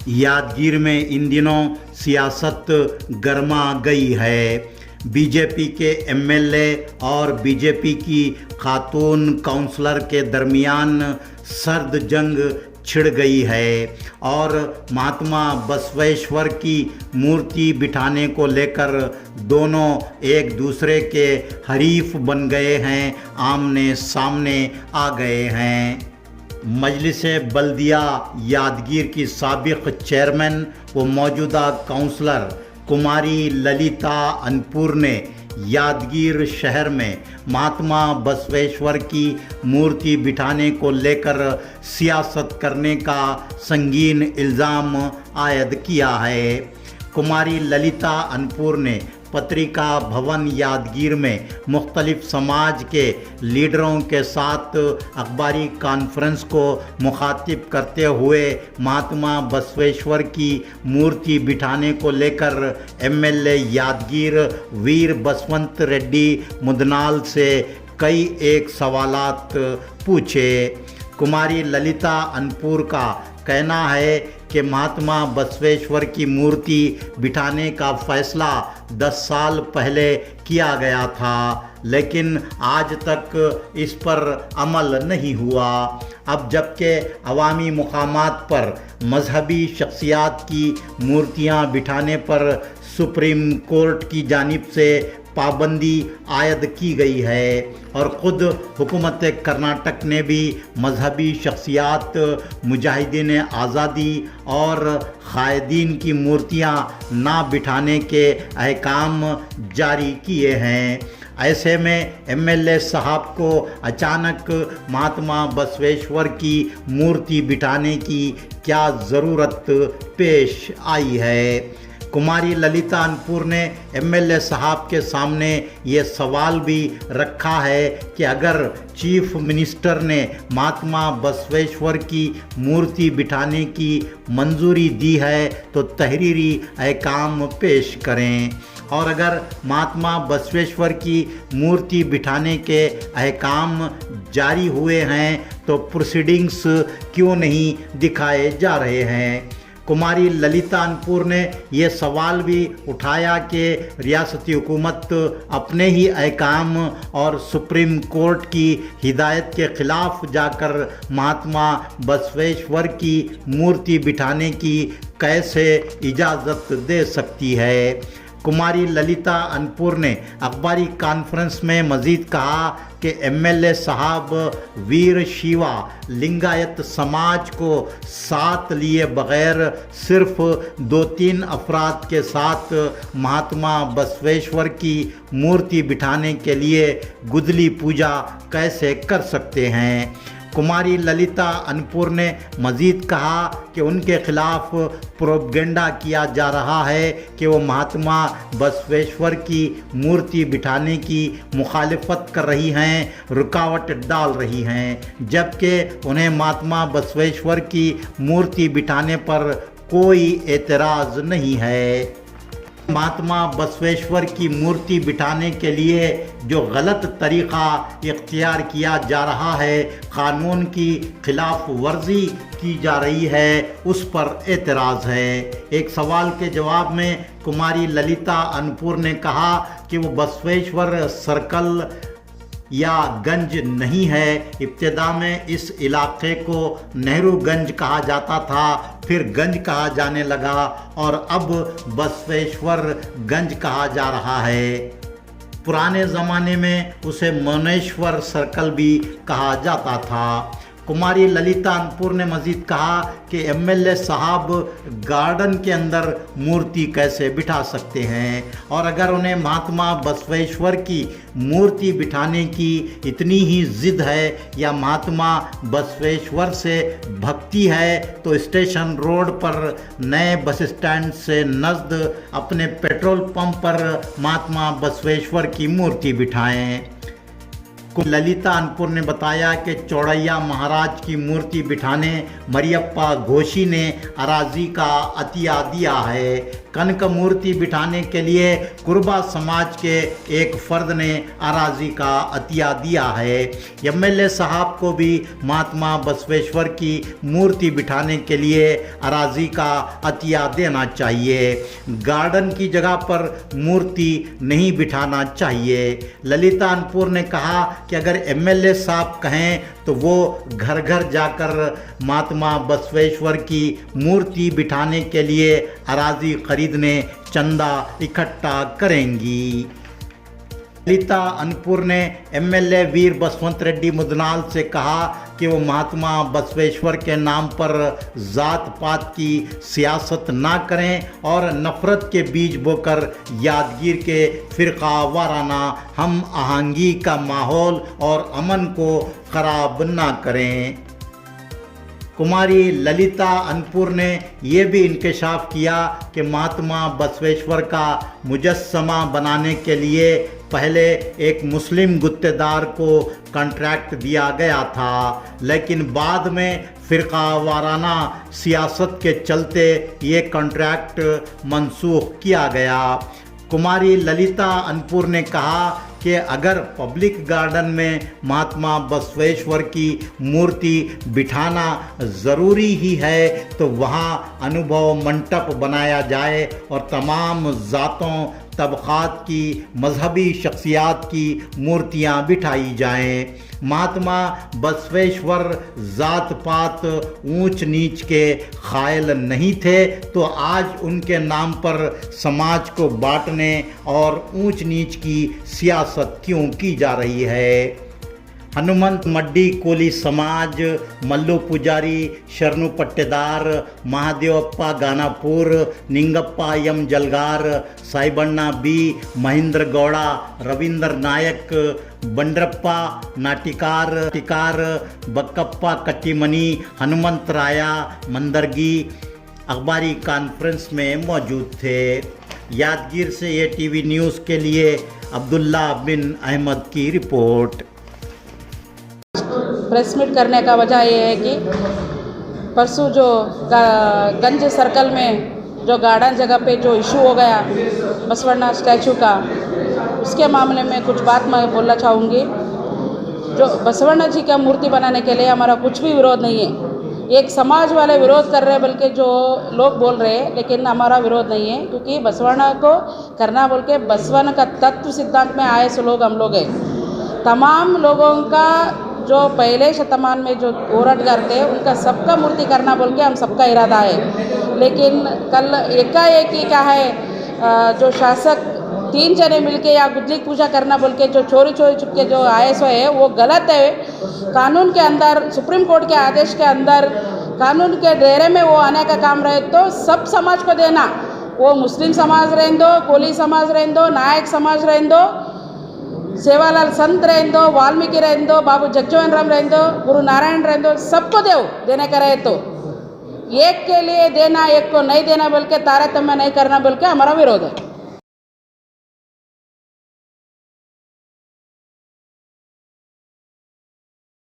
यादगीर में इन दिनों सियासत गर्मा गई है। बीजेपी के एमएलए और बीजेपी की खातून काउंसलर के दरमियान सर्द जंग छिड़ गई है और महात्मा बसवेश्वर की मूर्ति बिठाने को लेकर दोनों एक दूसरे के हरीफ बन गए हैं, आमने सामने आ गए हैं। मजलिस बल्दिया यादगीर की साबिक चेयरमैन व मौजूदा काउंसलर कुमारी ललिता अनपुर ने यादगीर शहर में महात्मा बसवेश्वर की मूर्ति बिठाने को लेकर सियासत करने का संगीन इल्ज़ाम आयद किया है। कुमारी ललिता अनपुर ने पत्रिका भवन यादगीर में मुख्तलिफ समाज के लीडरों के साथ अखबारी कॉन्फ्रेंस को मुखातिब करते हुए महात्मा बसवेश्वर की मूर्ति बिठाने को लेकर एमएलए यादगीर वीर बसवंत रेड्डी मुदनाल से कई एक सवालात पूछे। कुमारी ललिता अनपुर का कहना है कि महात्मा बसवेश्वर की मूर्ति बिठाने का फैसला 10 साल पहले किया गया था, लेकिन आज तक इस पर अमल नहीं हुआ। अब जबकि अवामी मुकामात पर मजहबी शख्सियात की मूर्तियां बिठाने पर सुप्रीम कोर्ट की जानिब से पाबंदी आयद की गई है और ख़ुद हुकूमत कर्नाटक ने भी मजहबी शख्सियात, मुजाहिदीन आज़ादी और क़ायदीन की मूर्तियां ना बिठाने के अहकाम जारी किए हैं। ऐसे में एमएलए साहब को अचानक महात्मा बसवेश्वर की मूर्ति बिठाने की क्या ज़रूरत पेश आई है। कुमारी ललिता अनपुर ने एमएलए साहब के सामने ये सवाल भी रखा है कि अगर चीफ मिनिस्टर ने महात्मा बसवेश्वर की मूर्ति बिठाने की मंजूरी दी है तो तहरीरी अहकाम पेश करें, और अगर महात्मा बसवेश्वर की मूर्ति बिठाने के अहकाम जारी हुए हैं तो प्रोसीडिंग्स क्यों नहीं दिखाए जा रहे हैं। कुमारी ललिता अनपुर ने यह सवाल भी उठाया कि रियासती हुकूमत अपने ही अहकाम और सुप्रीम कोर्ट की हिदायत के ख़िलाफ़ जाकर महात्मा बसवेश्वर की मूर्ति बिठाने की कैसे इजाज़त दे सकती है। कुमारी ललिता अनपुर ने अखबारी कॉन्फ्रेंस में मज़ीद कहा कि एमएलए साहब वीर शिवा लिंगायत समाज को साथ लिए बग़ैर सिर्फ 2-3 अफराद के साथ महात्मा बसवेश्वर की मूर्ति बिठाने के लिए गुदली पूजा कैसे कर सकते हैं। कुमारी ललिता अनपुर ने मज़ीद कहा कि उनके ख़िलाफ़ प्रोपगेंडा किया जा रहा है कि वो महात्मा बसवेश्वर की मूर्ति बिठाने की मुखालिफत कर रही हैं, रुकावट डाल रही हैं, जबकि उन्हें महात्मा बसवेश्वर की मूर्ति बिठाने पर कोई एतराज़ नहीं है। महात्मा बसवेश्वर की मूर्ति बिठाने के लिए जो गलत तरीक़ा इख्तियार किया जा रहा है, क़ानून की खिलाफ वर्जी की जा रही है, उस पर एतराज़ है। एक सवाल के जवाब में कुमारी ललिता अनपुर ने कहा कि वो बसवेश्वर सर्कल या गंज नहीं है। इब्तिदा में इस इलाके को नेहरू गंज कहा जाता था, फिर गंज कहा जाने लगा और अब बसवेश्वर गंज कहा जा रहा है। पुराने ज़माने में उसे मनेश्वर सर्कल भी कहा जाता था। कुमारी ललिता अनपुर ने मज़ीद कहा कि एमएलए साहब गार्डन के अंदर मूर्ति कैसे बिठा सकते हैं, और अगर उन्हें महात्मा बसवेश्वर की मूर्ति बिठाने की इतनी ही ज़िद है या महात्मा बसवेश्वर से भक्ति है तो स्टेशन रोड पर नए बस स्टैंड से नज़द अपने पेट्रोल पंप पर महात्मा बसवेश्वर की मूर्ति बिठाएं। ललिता अनपुर ने बताया कि चौड़ैया महाराज की मूर्ति बिठाने मरियप्पा घोषी ने अराजी का अतिया दिया है। कनक मूर्ति बिठाने के लिए कुरबा समाज के एक फर्द ने अराजी का अतिया दिया है। एमएलए साहब को भी महात्मा बसवेश्वर की मूर्ति बिठाने के लिए अराजी का अतिया देना चाहिए। गार्डन की जगह पर मूर्ति नहीं बिठाना चाहिए। ललिता अनपुर ने कहा कि अगर एमएलए साहब कहें तो वो घर घर जाकर महात्मा बसवेश्वर की मूर्ति बिठाने के लिए अराजी खरीदने चंदा इकट्ठा करेंगी। ललिता अनपुर ने एमएलए वीर बसवंत रेड्डी मुदनाल से कहा कि वो महात्मा बसवेश्वर के नाम पर जात पात की सियासत ना करें और नफ़रत के बीज बोकर यादगीर के फ़िरका वाराना हम आहंगी का माहौल और अमन को ख़राब ना करें। कुमारी ललिता अनपुर ने यह भी इंकशाफ किया कि महात्मा बसवेश्वर का मुजस्समा बनाने के लिए पहले एक मुस्लिम गुत्तेदार को कॉन्ट्रैक्ट दिया गया था, लेकिन बाद में फ़िरका वाराना सियासत के चलते ये कॉन्ट्रैक्ट मनसूख किया गया। कुमारी ललिता अनपुर ने कहा कि अगर पब्लिक गार्डन में महात्मा बसवेश्वर की मूर्ति बिठाना ज़रूरी ही है तो वहाँ अनुभव मंटप बनाया जाए और तमाम ज़ातों तबक़ात की मजहबी शख्सियात की मूर्तियाँ बिठाई जाएं। महात्मा बसवेश्वर ज़ात पात ऊंच नीच के ख़ायल नहीं थे तो आज उनके नाम पर समाज को बांटने और ऊंच नीच की सियासत क्यों की जा रही है। हनुमंत मड्डी कोली समाज, मल्लू पुजारी, शरणु पट्टेदार, महादेवप्पा गानापुर, निंगप्पा यम जलगार, साईबण्णा बी, महेंद्र गौड़ा, रविंद्र नायक, बंड्रप्पा नाटिकार, बक्कप्पा कट्टीमनी, हनुमंत राया मंदरगी अखबारी कॉन्फ्रेंस में मौजूद थे। यादगीर से ये टीवी न्यूज़ के लिए अब्दुल्ला बिन अहमद की रिपोर्ट। प्रेस मीट करने का वजह ये है कि परसों जो गंज सर्कल में जो गार्डन जगह पे जो इशू हो गया बसवण्णा स्टैचू का, उसके मामले में कुछ बात मैं बोलना चाहूँगी। जो बसवण्णा जी का मूर्ति बनाने के लिए हमारा कुछ भी विरोध नहीं है। एक समाज वाले विरोध कर रहे हैं बल्कि जो लोग बोल रहे हैं, लेकिन हमारा विरोध नहीं है क्योंकि बसवण्णा को करना बोल के बसवन का तत्व सिद्धांत में आए सो लोग हम लोग हैं। तमाम लोगों का जो पहले शतमान में जो होराट करते हैं उनका सबका मूर्ति करना बोल के हम सबका इरादा है। लेकिन कल एकाएक ही क्या है जो शासक 3 जने मिलके या गुदली पूजा करना बोल के जो चोरी छुपके जो आए सो है वो गलत है। कानून के अंदर सुप्रीम कोर्ट के आदेश के अंदर कानून के डेरे में वो आने का काम रहे तो सब समाज को देना, वो मुस्लिम समाज रहने दो, कोली समाज रहने दो, नायक समाज रहने दो, सेवालाल संत रहने दो, वाल्मीकि रहने दो, बाबू जगजीवन राम रहने दो, गुरु नारायण रहने दो, सबको दो देने का रहे तो एक के लिए देना एक को नहीं देना बोल के तारतम्य नहीं करना बोल के हमारा विरोध है।